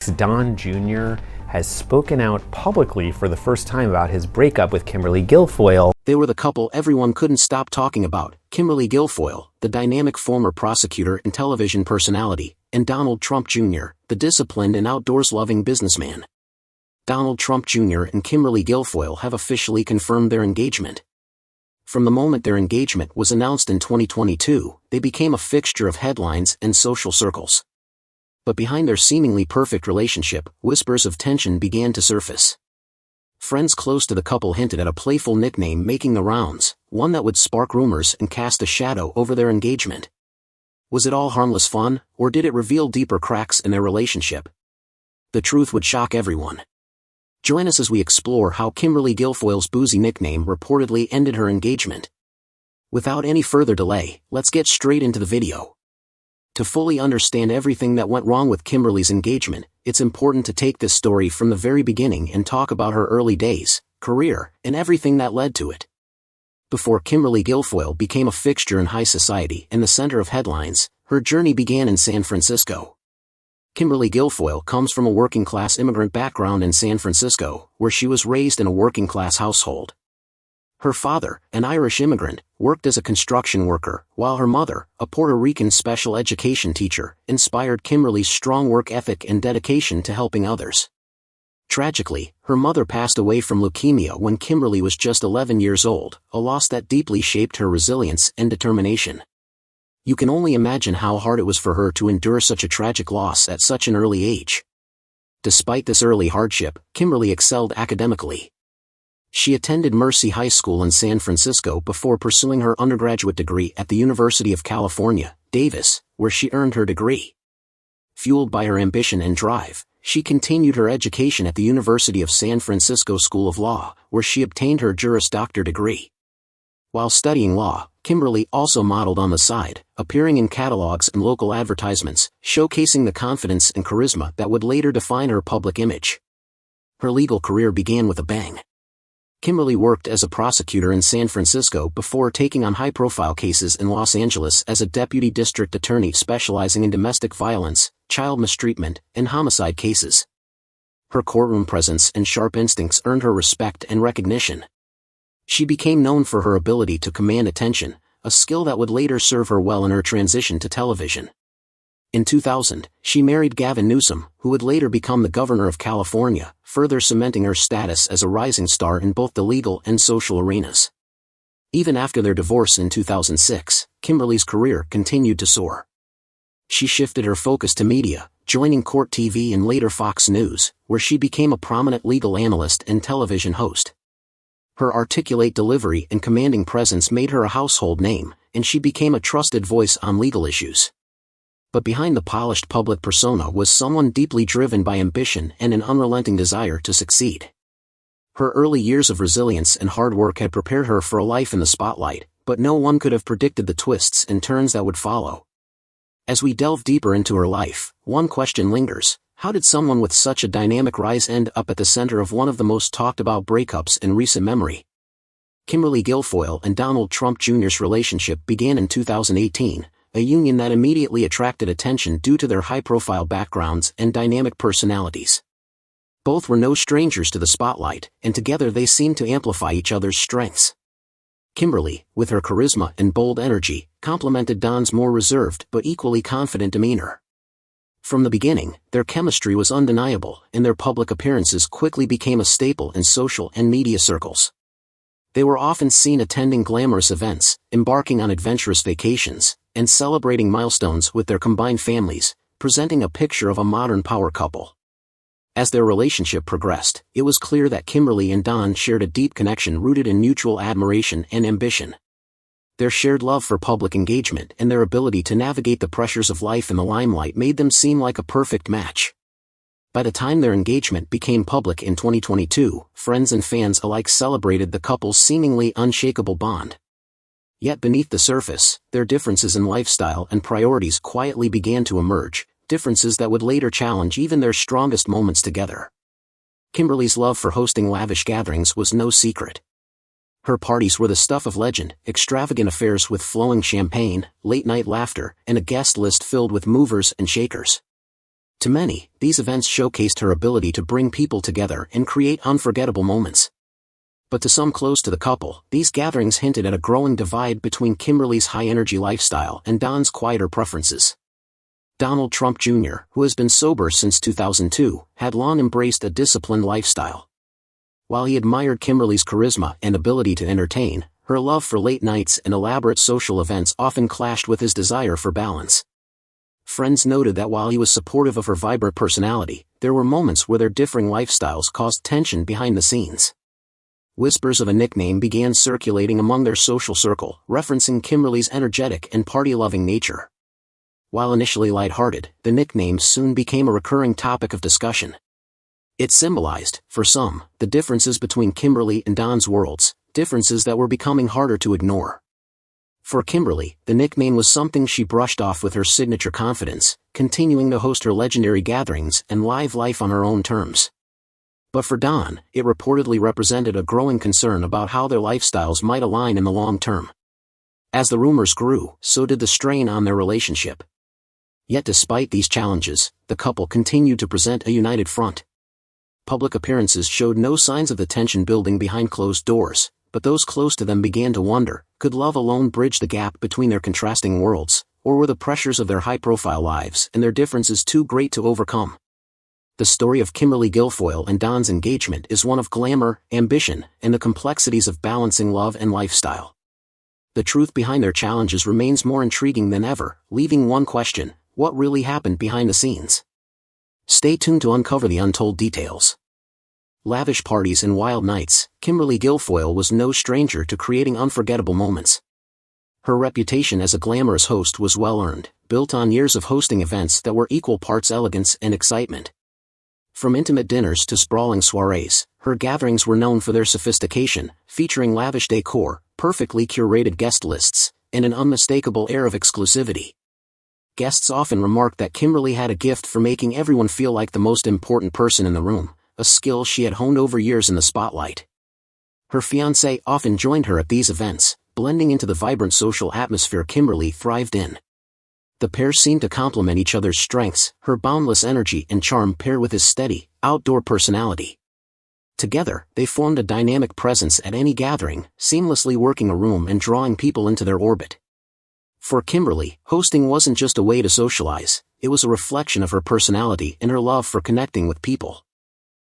Don Jr. has spoken out publicly for the first time about his breakup with Kimberly Guilfoyle. They were the couple everyone couldn't stop talking about, Kimberly Guilfoyle, the dynamic former prosecutor and television personality, and Donald Trump Jr., the disciplined and outdoors-loving businessman. Donald Trump Jr. and Kimberly Guilfoyle have officially confirmed their engagement. From the moment their engagement was announced in 2022, they became a fixture of headlines and social circles. But behind their seemingly perfect relationship, whispers of tension began to surface. Friends close to the couple hinted at a playful nickname making the rounds, one that would spark rumors and cast a shadow over their engagement. Was it all harmless fun, or did it reveal deeper cracks in their relationship? The truth would shock everyone. Join us as we explore how Kimberly Guilfoyle's Boozy nickname reportedly ended her engagement. Without any further delay, let's get straight into the video. To fully understand everything that went wrong with Kimberly's engagement, it's important to take this story from the very beginning and talk about her early days, career, and everything that led to it. Before Kimberly Guilfoyle became a fixture in high society and the center of headlines, her journey began in San Francisco. Kimberly Guilfoyle comes from a working-class immigrant background in San Francisco, where she was raised in a working-class household. Her father, an Irish immigrant, worked as a construction worker, while her mother, a Puerto Rican special education teacher, inspired Kimberly's strong work ethic and dedication to helping others. Tragically, her mother passed away from leukemia when Kimberly was just 11 years old, a loss that deeply shaped her resilience and determination. You can only imagine how hard it was for her to endure such a tragic loss at such an early age. Despite this early hardship, Kimberly excelled academically. She attended Mercy High School in San Francisco before pursuing her undergraduate degree at the University of California, Davis, where she earned her degree. Fueled by her ambition and drive, she continued her education at the University of San Francisco School of Law, where she obtained her Juris Doctor degree. While studying law, Kimberly also modeled on the side, appearing in catalogs and local advertisements, showcasing the confidence and charisma that would later define her public image. Her legal career began with a bang. Kimberly worked as a prosecutor in San Francisco before taking on high-profile cases in Los Angeles as a deputy district attorney specializing in domestic violence, child mistreatment, and homicide cases. Her courtroom presence and sharp instincts earned her respect and recognition. She became known for her ability to command attention, a skill that would later serve her well in her transition to television. In 2000, she married Gavin Newsom, who would later become the governor of California, further cementing her status as a rising star in both the legal and social arenas. Even after their divorce in 2006, Kimberly's career continued to soar. She shifted her focus to media, joining Court TV and later Fox News, where she became a prominent legal analyst and television host. Her articulate delivery and commanding presence made her a household name, and she became a trusted voice on legal issues. But behind the polished public persona was someone deeply driven by ambition and an unrelenting desire to succeed. Her early years of resilience and hard work had prepared her for a life in the spotlight, but no one could have predicted the twists and turns that would follow. As we delve deeper into her life, one question lingers: how did someone with such a dynamic rise end up at the center of one of the most talked about breakups in recent memory? Kimberly Guilfoyle and Donald Trump Jr.'s relationship began in 2018, a union that immediately attracted attention due to their high-profile backgrounds and dynamic personalities. Both were no strangers to the spotlight, and together they seemed to amplify each other's strengths. Kimberly, with her charisma and bold energy, complemented Don's more reserved but equally confident demeanor. From the beginning, their chemistry was undeniable, and their public appearances quickly became a staple in social and media circles. They were often seen attending glamorous events, embarking on adventurous vacations, and celebrating milestones with their combined families, presenting a picture of a modern power couple. As their relationship progressed, it was clear that Kimberly and Don shared a deep connection rooted in mutual admiration and ambition. Their shared love for public engagement and their ability to navigate the pressures of life in the limelight made them seem like a perfect match. By the time their engagement became public in 2022, friends and fans alike celebrated the couple's seemingly unshakable bond. Yet beneath the surface, their differences in lifestyle and priorities quietly began to emerge, differences that would later challenge even their strongest moments together. Kimberly's love for hosting lavish gatherings was no secret. Her parties were the stuff of legend, extravagant affairs with flowing champagne, late-night laughter, and a guest list filled with movers and shakers. To many, these events showcased her ability to bring people together and create unforgettable moments. But to some close to the couple, these gatherings hinted at a growing divide between Kimberly's high-energy lifestyle and Don's quieter preferences. Donald Trump Jr., who has been sober since 2002, had long embraced a disciplined lifestyle. While he admired Kimberly's charisma and ability to entertain, her love for late nights and elaborate social events often clashed with his desire for balance. Friends noted that while he was supportive of her vibrant personality, there were moments where their differing lifestyles caused tension behind the scenes. Whispers of a nickname began circulating among their social circle, referencing Kimberly's energetic and party-loving nature. While initially lighthearted, the nickname soon became a recurring topic of discussion. It symbolized, for some, the differences between Kimberly and Don's worlds, differences that were becoming harder to ignore. For Kimberly, the nickname was something she brushed off with her signature confidence, continuing to host her legendary gatherings and live life on her own terms. But for Don, it reportedly represented a growing concern about how their lifestyles might align in the long term. As the rumors grew, so did the strain on their relationship. Yet despite these challenges, the couple continued to present a united front. Public appearances showed no signs of the tension building behind closed doors, but those close to them began to wonder, could love alone bridge the gap between their contrasting worlds, or were the pressures of their high-profile lives and their differences too great to overcome? The story of Kimberly Guilfoyle and Don's engagement is one of glamour, ambition, and the complexities of balancing love and lifestyle. The truth behind their challenges remains more intriguing than ever, leaving one question: what really happened behind the scenes? Stay tuned to uncover the untold details. Lavish parties and wild nights, Kimberly Guilfoyle was no stranger to creating unforgettable moments. Her reputation as a glamorous host was well-earned, built on years of hosting events that were equal parts elegance and excitement. From intimate dinners to sprawling soirees, her gatherings were known for their sophistication, featuring lavish decor, perfectly curated guest lists, and an unmistakable air of exclusivity. Guests often remarked that Kimberly had a gift for making everyone feel like the most important person in the room, a skill she had honed over years in the spotlight. Her fiancé often joined her at these events, blending into the vibrant social atmosphere Kimberly thrived in. The pair seemed to complement each other's strengths, her boundless energy and charm paired with his steady, outdoor personality. Together, they formed a dynamic presence at any gathering, seamlessly working a room and drawing people into their orbit. For Kimberly, hosting wasn't just a way to socialize, it was a reflection of her personality and her love for connecting with people.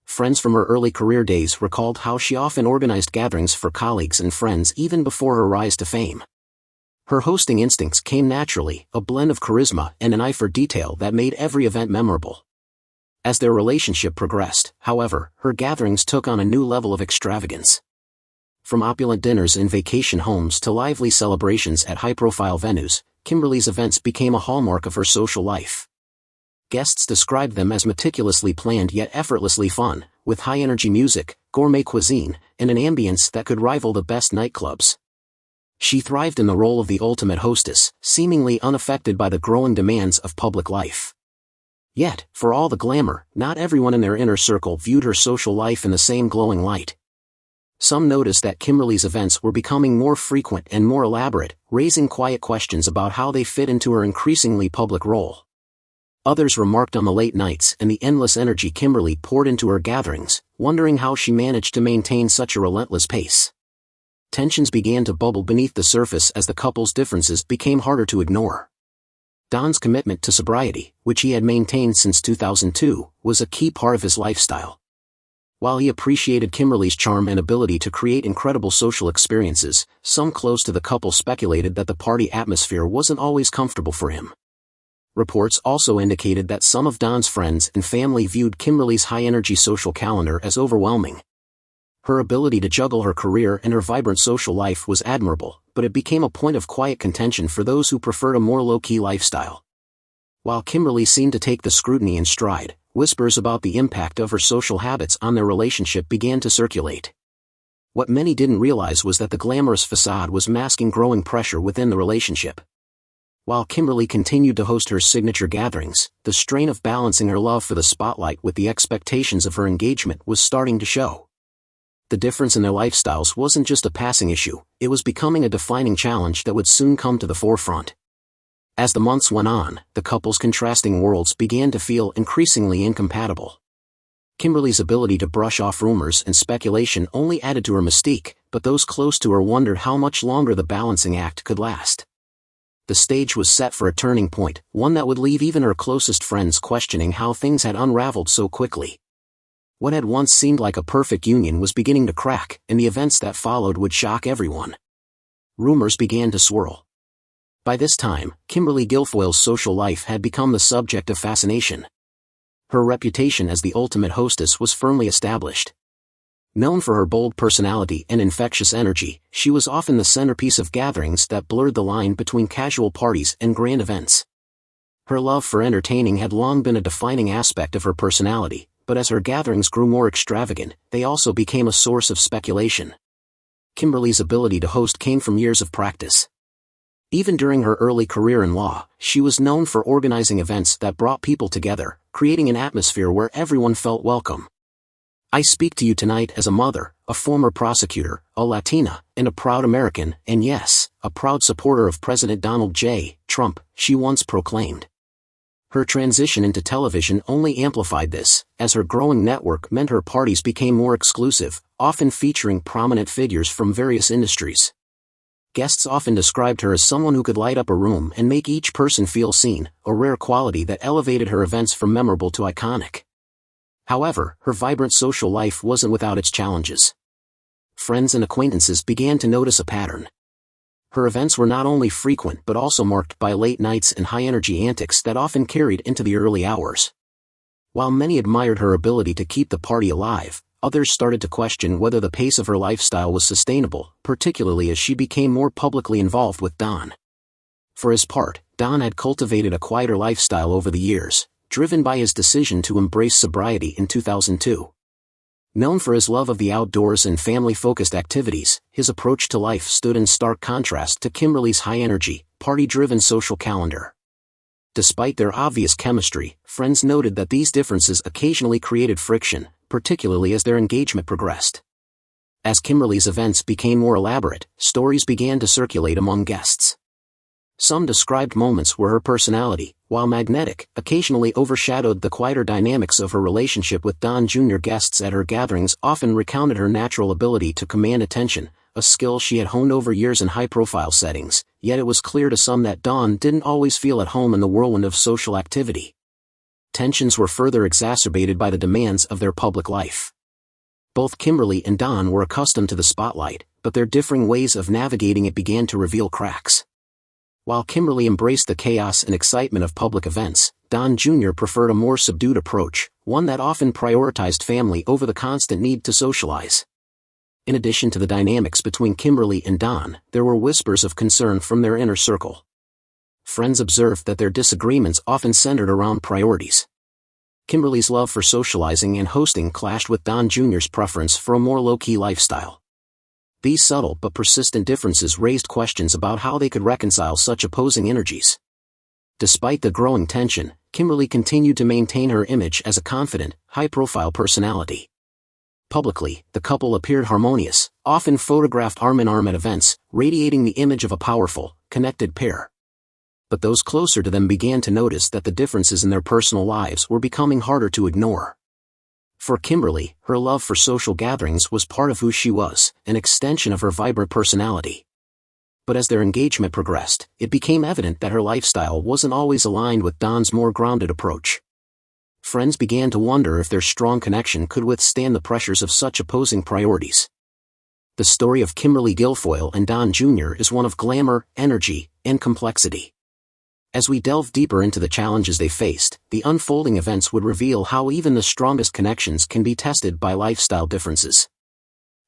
Friends from her early career days recalled how she often organized gatherings for colleagues and friends even before her rise to fame. Her hosting instincts came naturally, a blend of charisma and an eye for detail that made every event memorable. As their relationship progressed, however, her gatherings took on a new level of extravagance. From opulent dinners in vacation homes to lively celebrations at high-profile venues, Kimberly's events became a hallmark of her social life. Guests described them as meticulously planned yet effortlessly fun, with high-energy music, gourmet cuisine, and an ambience that could rival the best nightclubs. She thrived in the role of the ultimate hostess, seemingly unaffected by the growing demands of public life. Yet, for all the glamour, not everyone in their inner circle viewed her social life in the same glowing light. Some noticed that Kimberly's events were becoming more frequent and more elaborate, raising quiet questions about how they fit into her increasingly public role. Others remarked on the late nights and the endless energy Kimberly poured into her gatherings, wondering how she managed to maintain such a relentless pace. Tensions began to bubble beneath the surface as the couple's differences became harder to ignore. Don's commitment to sobriety, which he had maintained since 2002, was a key part of his lifestyle. While he appreciated Kimberly's charm and ability to create incredible social experiences, some close to the couple speculated that the party atmosphere wasn't always comfortable for him. Reports also indicated that some of Don's friends and family viewed Kimberly's high-energy social calendar as overwhelming. Her ability to juggle her career and her vibrant social life was admirable, but it became a point of quiet contention for those who preferred a more low-key lifestyle. While Kimberly seemed to take the scrutiny in stride, whispers about the impact of her social habits on their relationship began to circulate. What many didn't realize was that the glamorous facade was masking growing pressure within the relationship. While Kimberly continued to host her signature gatherings, the strain of balancing her love for the spotlight with the expectations of her engagement was starting to show. The difference in their lifestyles wasn't just a passing issue, it was becoming a defining challenge that would soon come to the forefront. As the months went on, the couple's contrasting worlds began to feel increasingly incompatible. Kimberly's ability to brush off rumors and speculation only added to her mystique, but those close to her wondered how much longer the balancing act could last. The stage was set for a turning point, one that would leave even her closest friends questioning how things had unraveled so quickly. What had once seemed like a perfect union was beginning to crack, and the events that followed would shock everyone. Rumors began to swirl. By this time, Kimberly Guilfoyle's social life had become the subject of fascination. Her reputation as the ultimate hostess was firmly established. Known for her bold personality and infectious energy, she was often the centerpiece of gatherings that blurred the line between casual parties and grand events. Her love for entertaining had long been a defining aspect of her personality, but as her gatherings grew more extravagant, they also became a source of speculation. Kimberly's ability to host came from years of practice. Even during her early career in law, she was known for organizing events that brought people together, creating an atmosphere where everyone felt welcome. I speak to you tonight as a mother, a former prosecutor, a Latina, and a proud American, and yes, a proud supporter of President Donald J. Trump, she once proclaimed. Her transition into television only amplified this, as her growing network meant her parties became more exclusive, often featuring prominent figures from various industries. Guests often described her as someone who could light up a room and make each person feel seen, a rare quality that elevated her events from memorable to iconic. However, her vibrant social life wasn't without its challenges. Friends and acquaintances began to notice a pattern. Her events were not only frequent but also marked by late nights and high-energy antics that often carried into the early hours. While many admired her ability to keep the party alive, others started to question whether the pace of her lifestyle was sustainable, particularly as she became more publicly involved with Don. For his part, Don had cultivated a quieter lifestyle over the years, driven by his decision to embrace sobriety in 2002. Known for his love of the outdoors and family-focused activities, his approach to life stood in stark contrast to Kimberly's high-energy, party-driven social calendar. Despite their obvious chemistry, friends noted that these differences occasionally created friction, particularly as their engagement progressed. As Kimberly's events became more elaborate, stories began to circulate among guests. Some described moments where her personality, while magnetic, occasionally overshadowed the quieter dynamics of her relationship with Don Jr. Guests at her gatherings often recounted her natural ability to command attention, a skill she had honed over years in high-profile settings, yet it was clear to some that Don didn't always feel at home in the whirlwind of social activity. Tensions were further exacerbated by the demands of their public life. Both Kimberly and Don were accustomed to the spotlight, but their differing ways of navigating it began to reveal cracks. While Kimberly embraced the chaos and excitement of public events, Don Jr. preferred a more subdued approach, one that often prioritized family over the constant need to socialize. In addition to the dynamics between Kimberly and Don, there were whispers of concern from their inner circle. Friends observed that their disagreements often centered around priorities. Kimberly's love for socializing and hosting clashed with Don Jr.'s preference for a more low-key lifestyle. These subtle but persistent differences raised questions about how they could reconcile such opposing energies. Despite the growing tension, Kimberly continued to maintain her image as a confident, high-profile personality. Publicly, the couple appeared harmonious, often photographed arm-in-arm at events, radiating the image of a powerful, connected pair. But those closer to them began to notice that the differences in their personal lives were becoming harder to ignore. For Kimberly, her love for social gatherings was part of who she was, an extension of her vibrant personality. But as their engagement progressed, it became evident that her lifestyle wasn't always aligned with Don's more grounded approach. Friends began to wonder if their strong connection could withstand the pressures of such opposing priorities. The story of Kimberly Guilfoyle and Don Jr. is one of glamour, energy, and complexity. As we delve deeper into the challenges they faced, the unfolding events would reveal how even the strongest connections can be tested by lifestyle differences.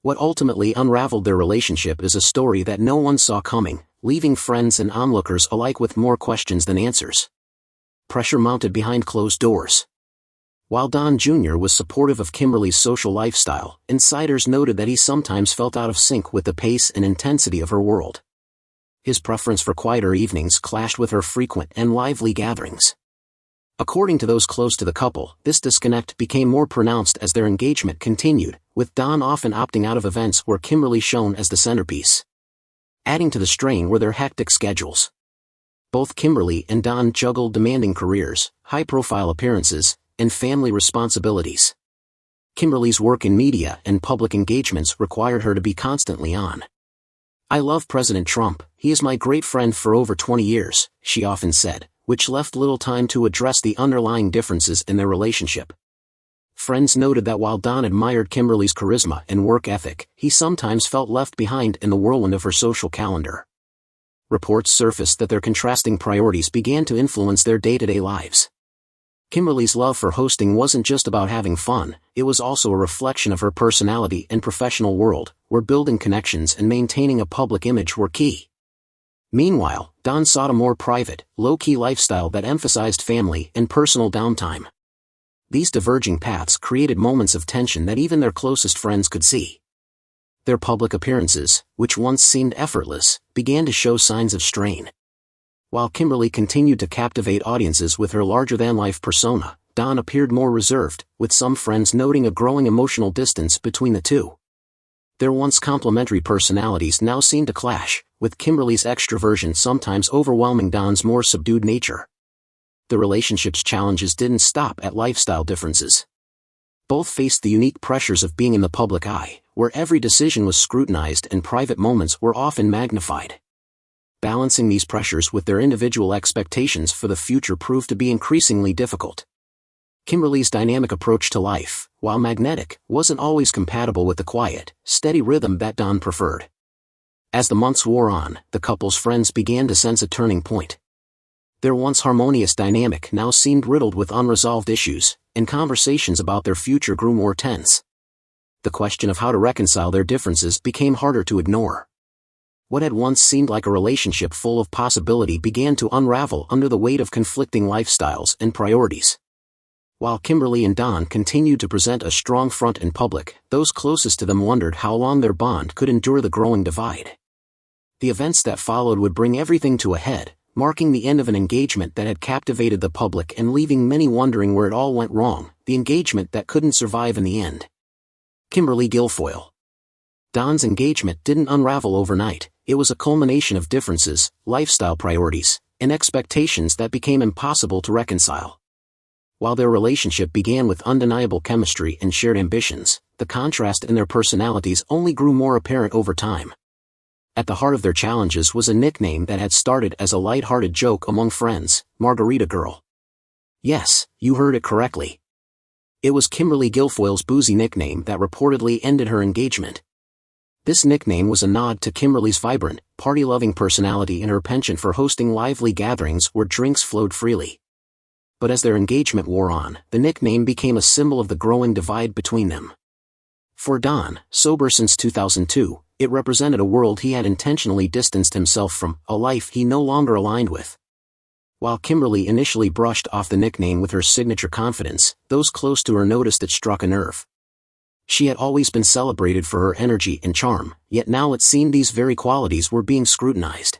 What ultimately unraveled their relationship is a story that no one saw coming, leaving friends and onlookers alike with more questions than answers. Pressure mounted behind closed doors. While Don Jr. was supportive of Kimberly's social lifestyle, insiders noted that he sometimes felt out of sync with the pace and intensity of her world. His preference for quieter evenings clashed with her frequent and lively gatherings. According to those close to the couple, this disconnect became more pronounced as their engagement continued, with Don often opting out of events where Kimberly shone as the centerpiece. Adding to the strain were their hectic schedules. both Kimberly and Don juggled demanding careers, high-profile appearances, and family responsibilities. Kimberly's work in media and public engagements required her to be constantly on. "I love President Trump, he is my great friend for over 20 years, she often said, which left little time to address the underlying differences in their relationship. Friends noted that while Don admired Kimberly's charisma and work ethic, he sometimes felt left behind in the whirlwind of her social calendar. Reports surfaced that their contrasting priorities began to influence their day-to-day lives. Kimberly's love for hosting wasn't just about having fun, it was also a reflection of her personality and professional world, where building connections and maintaining a public image were key. Meanwhile, Don sought a more private, low-key lifestyle that emphasized family and personal downtime. These diverging paths created moments of tension that even their closest friends could see. Their public appearances, which once seemed effortless, began to show signs of strain. While Kimberly continued to captivate audiences with her larger-than-life persona, Don appeared more reserved, with some friends noting a growing emotional distance between the two. Their once complementary personalities now seemed to clash, with Kimberly's extroversion sometimes overwhelming Don's more subdued nature. The relationship's challenges didn't stop at lifestyle differences. Both faced the unique pressures of being in the public eye, where every decision was scrutinized and private moments were often magnified. Balancing these pressures with their individual expectations for the future proved to be increasingly difficult. Kimberly's dynamic approach to life, while magnetic, wasn't always compatible with the quiet, steady rhythm that Don preferred. As the months wore on, the couple's friends began to sense a turning point. Their once harmonious dynamic now seemed riddled with unresolved issues, and conversations about their future grew more tense. The question of how to reconcile their differences became harder to ignore. What had once seemed like a relationship full of possibility began to unravel under the weight of conflicting lifestyles and priorities. While Kimberly and Don continued to present a strong front in public, those closest to them wondered how long their bond could endure the growing divide. The events that followed would bring everything to a head, marking the end of an engagement that had captivated the public and leaving many wondering where it all went wrong, the engagement that couldn't survive in the end. Kimberly Guilfoyle. Don's engagement didn't unravel overnight, it was a culmination of differences, lifestyle priorities, and expectations that became impossible to reconcile. While their relationship began with undeniable chemistry and shared ambitions, the contrast in their personalities only grew more apparent over time. At the heart of their challenges was a nickname that had started as a light-hearted joke among friends, Margarita Girl. Yes, you heard it correctly. It was Kimberly Guilfoyle's Boozy nickname that reportedly ended her engagement. This nickname was a nod to Kimberly's vibrant, party-loving personality and her penchant for hosting lively gatherings where drinks flowed freely. But as their engagement wore on, the nickname became a symbol of the growing divide between them. For Don, sober since 2002, it represented a world he had intentionally distanced himself from, a life he no longer aligned with. While Kimberly initially brushed off the nickname with her signature confidence, those close to her noticed it struck a nerve. She had always been celebrated for her energy and charm, yet now it seemed these very qualities were being scrutinized.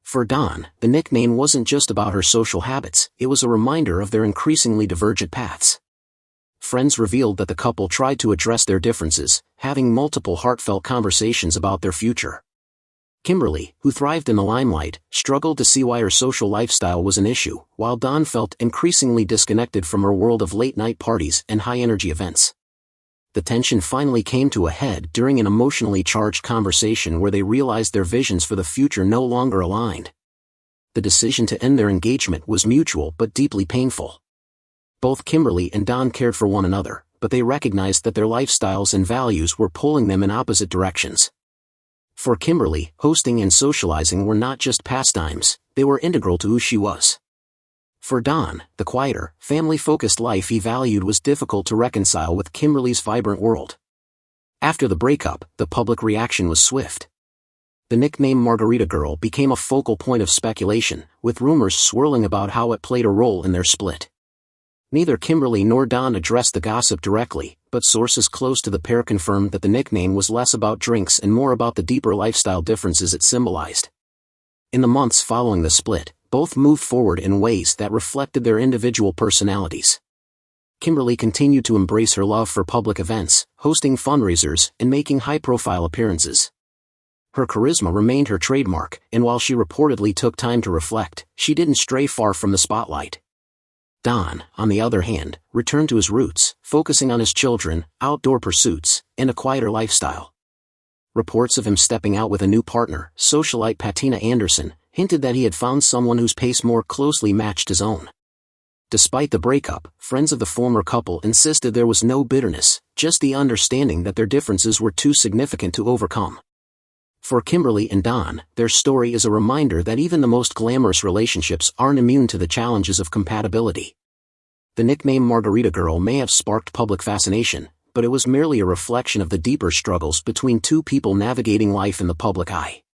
For Don, the nickname wasn't just about her social habits, it was a reminder of their increasingly divergent paths. Friends revealed that the couple tried to address their differences, having multiple heartfelt conversations about their future. Kimberly, who thrived in the limelight, struggled to see why her social lifestyle was an issue, while Don felt increasingly disconnected from her world of late-night parties and high-energy events. The tension finally came to a head during an emotionally charged conversation where they realized their visions for the future no longer aligned. The decision to end their engagement was mutual but deeply painful. Both Kimberly and Don cared for one another, but they recognized that their lifestyles and values were pulling them in opposite directions. For Kimberly, hosting and socializing were not just pastimes, they were integral to who she was. For Don, the quieter, family-focused life he valued was difficult to reconcile with Kimberly's vibrant world. After the breakup, the public reaction was swift. The nickname Margarita Girl became a focal point of speculation, with rumors swirling about how it played a role in their split. Neither Kimberly nor Don addressed the gossip directly, but sources close to the pair confirmed that the nickname was less about drinks and more about the deeper lifestyle differences it symbolized. In the months following the split, both moved forward in ways that reflected their individual personalities. Kimberly continued to embrace her love for public events, hosting fundraisers, and making high-profile appearances. Her charisma remained her trademark, and while she reportedly took time to reflect, she didn't stray far from the spotlight. Don, on the other hand, returned to his roots, focusing on his children, outdoor pursuits, and a quieter lifestyle. Reports of him stepping out with a new partner, socialite Patina Anderson, hinted that he had found someone whose pace more closely matched his own. Despite the breakup, friends of the former couple insisted there was no bitterness, just the understanding that their differences were too significant to overcome. For Kimberly and Don, their story is a reminder that even the most glamorous relationships aren't immune to the challenges of compatibility. The nickname Margarita Girl may have sparked public fascination, but it was merely a reflection of the deeper struggles between two people navigating life in the public eye.